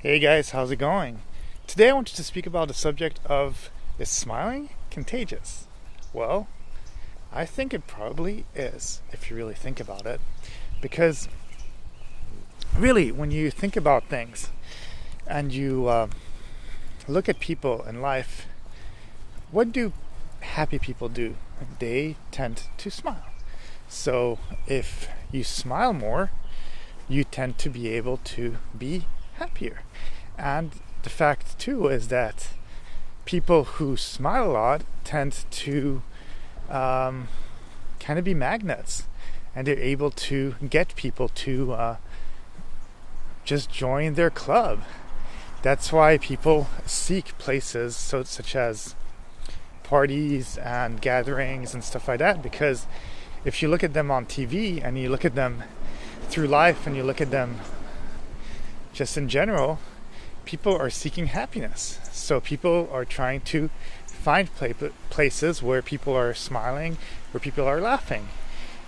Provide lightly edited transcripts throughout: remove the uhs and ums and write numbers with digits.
Hey guys, how's it going? Today I wanted to speak about the subject of, is smiling contagious? Well, I think it probably is, if you really think about it. Because really, when you think about things and you look at people in life, what do happy people do? They tend to smile. So if you smile more, you tend to be able to be happier. And the fact too is that people who smile a lot tend to kind of be magnets, and they're able to get people to just join their club. That's why people seek places such as parties and gatherings and stuff like that, because if you look at them on TV and you look at them through life and you look at them just in general, people are seeking happiness. So people are trying to find places where people are smiling, where people are laughing.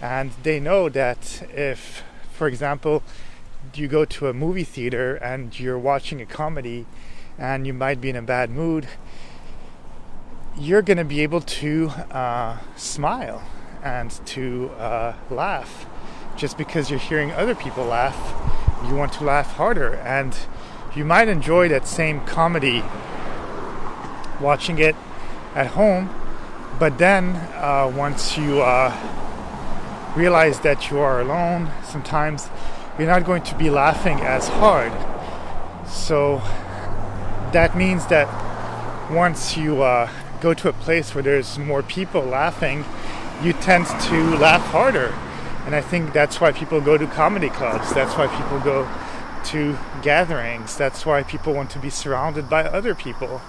And they know that if, for example, you go to a movie theater and you're watching a comedy and you might be in a bad mood, you're going to be able to smile and to laugh. Just because you're hearing other people laugh, you want to laugh harder. And you might enjoy that same comedy watching it at home, but then once you realize that you are alone, sometimes you're not going to be laughing as hard. So that means that once you go to a place where there's more people laughing, you tend to laugh harder. And I think that's why people go to comedy clubs. That's why people go to gatherings. That's why people want to be surrounded by other people.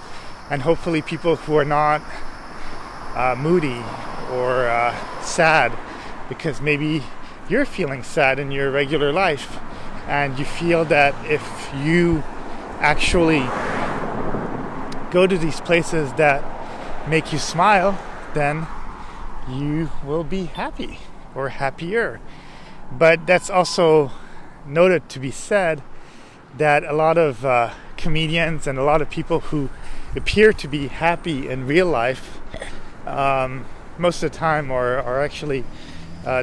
And hopefully people who are not moody or sad, because maybe you're feeling sad in your regular life and you feel that if you actually go to these places that make you smile, then you will be happy or happier. But that's also noted to be said that a lot of comedians and a lot of people who appear to be happy in real life most of the time are actually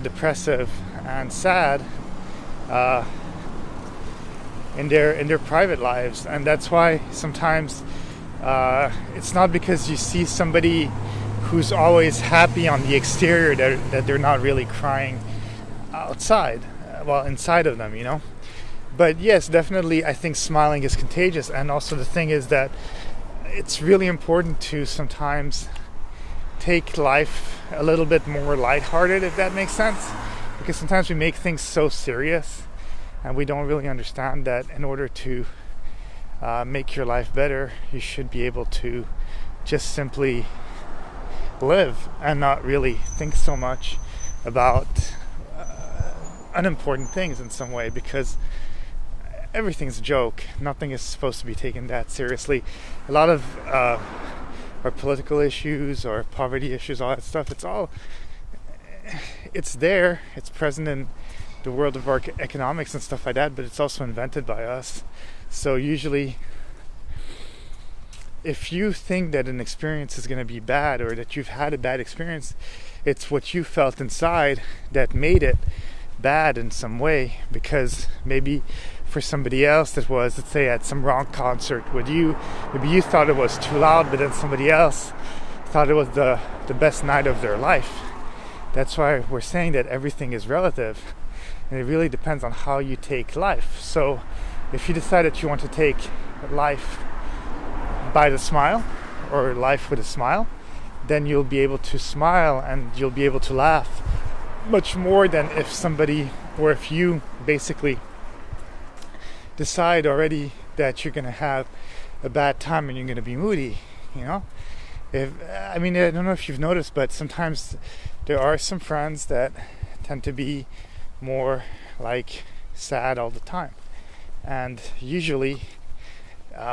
depressive and sad in their private lives. And that's why sometimes it's not because you see somebody who's always happy on the exterior that they're not really crying outside, inside of them, you know. But yes, definitely I think smiling is contagious. And also the thing is that it's really important to sometimes take life a little bit more lighthearted, if that makes sense, because sometimes we make things so serious and we don't really understand that in order to make your life better, you should be able to just simply live and not really think so much about unimportant things in some way, because everything's a joke. Nothing is supposed to be taken that seriously. A lot of our political issues or poverty issues, all that stuff, it's there, it's present in the world of our economics and stuff like that, but it's also invented by us. So usually if you think that an experience is going to be bad or that you've had a bad experience, it's what you felt inside that made it bad in some way. Because maybe for somebody else that was, let's say, at some rock concert with you, maybe you thought it was too loud, but then somebody else thought it was the best night of their life. That's why we're saying that everything is relative, and it really depends on how you take life. So if you decide that you want to take life by the smile, or life with a smile, then you'll be able to smile and you'll be able to laugh much more than if you basically decide already that you're going to have a bad time and you're going to be moody, you know. I don't know if you've noticed, but sometimes there are some friends that tend to be more like sad all the time, and usually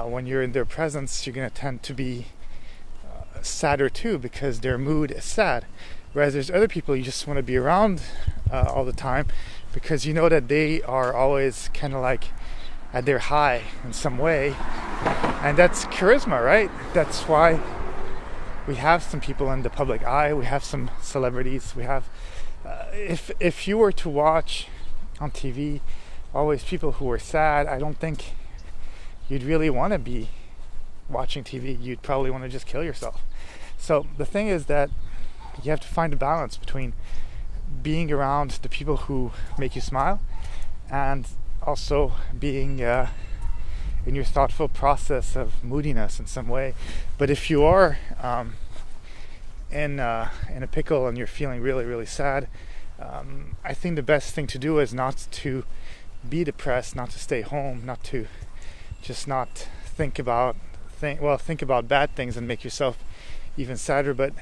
when you're in their presence, you're going to tend to be sadder too, because their mood is sad. Whereas there's other people you just want to be around all the time, because you know that they are always kind of like at their high in some way. And that's charisma, right? That's why we have some people in the public eye. We have some celebrities. We have, if you were to watch on TV always people who were sad, I don't think you'd really want to be watching TV. You'd probably want to just kill yourself. So the thing is that you have to find a balance between being around the people who make you smile and also being in your thoughtful process of moodiness in some way. But if you are in a pickle and you're feeling really, really sad, I think the best thing to do is not to be depressed, not to stay home, not to just not think about bad things and make yourself even sadder. But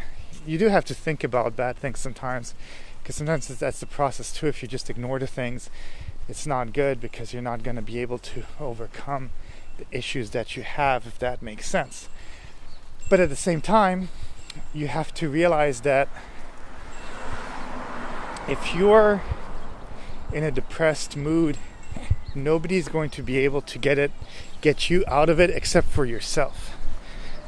you do have to think about bad things sometimes, because sometimes that's the process too. If you just ignore the things, it's not good, because you're not going to be able to overcome the issues that you have, if that makes sense. But at the same time, you have to realize that if you're in a depressed mood, nobody's going to be able to get you out of it except for yourself.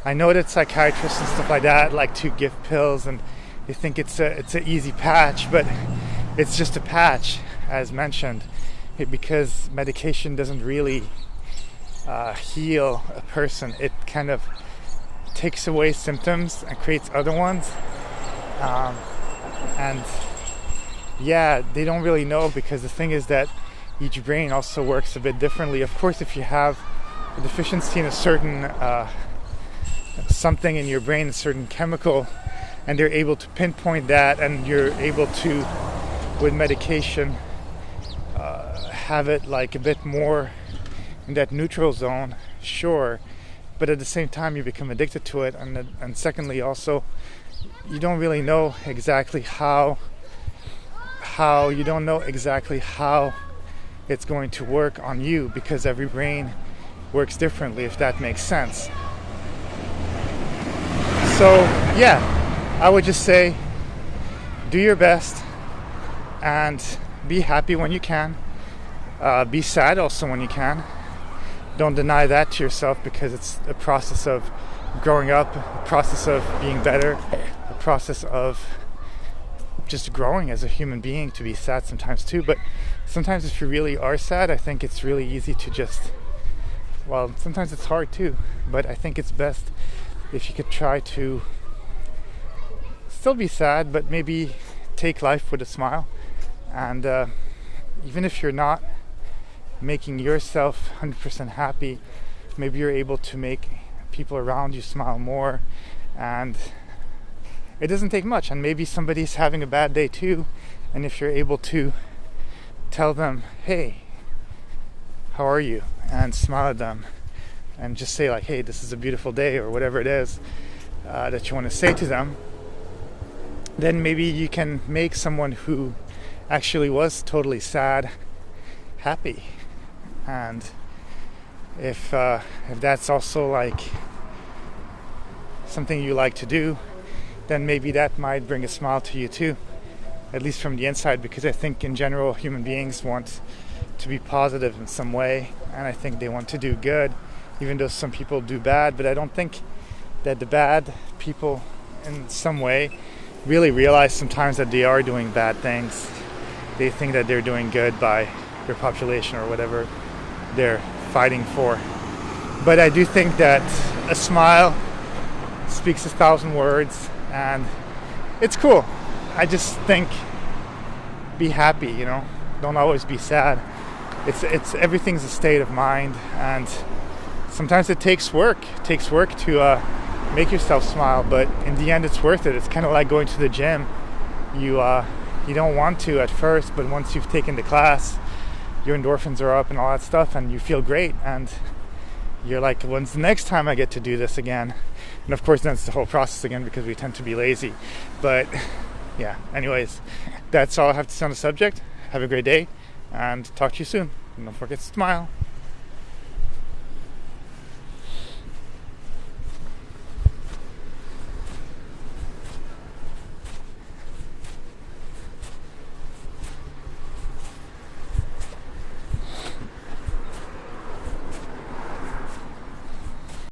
I know that psychiatrists and stuff like that like to give pills, and they think it's an easy patch, but it's just a patch, as mentioned, because medication doesn't really heal a person. It kind of takes away symptoms and creates other ones, and yeah, they don't really know, because the thing is that each brain also works a bit differently. Of course, if you have a deficiency in a certain something in your brain, a certain chemical, and they're able to pinpoint that, and you're able to, with medication, have it like a bit more in that neutral zone, sure, but at the same time you become addicted to it. And secondly, also, you don't really know exactly how it's going to work on you, because every brain works differently, if that makes sense. So yeah, I would just say do your best and be happy when you can. Be sad also when you can. Don't deny that to yourself, because it's a process of growing up, a process of being better, a process of just growing as a human being, to be sad sometimes too. But sometimes if you really are sad, I think it's really easy to just, well, sometimes it's hard too, but I think it's best if you could try to still be sad, but maybe take life with a smile. And even if you're not making yourself 100% happy, maybe you're able to make people around you smile more. And it doesn't take much, and maybe somebody's having a bad day too, and if you're able to tell them, hey, how are you, and smile at them and just say like, hey, this is a beautiful day, or whatever it is that you want to say to them, then maybe you can make someone who actually was totally sad happy. And if that's also like something you like to do, then maybe that might bring a smile to you too, at least from the inside, because I think in general human beings want to be positive in some way, and I think they want to do good, even though some people do bad. But I don't think that the bad people in some way really realize sometimes that they are doing bad things. They think that they're doing good by their population or whatever they're fighting for. But I do think that a smile speaks 1,000 words, and it's cool. I just think be happy, don't always be sad. It's everything's a state of mind, and sometimes it takes work to make yourself smile, but in the end it's worth it. It's kind of like going to the gym. You don't want to at first, but once you've taken the class, your endorphins are up and all that stuff, and you feel great, and you're like, when's the next time I get to do this again? And of course, then it's the whole process again, because we tend to be lazy. But yeah, anyways, that's all I have to say on the subject. Have a great day, and talk to you soon. And don't forget to smile.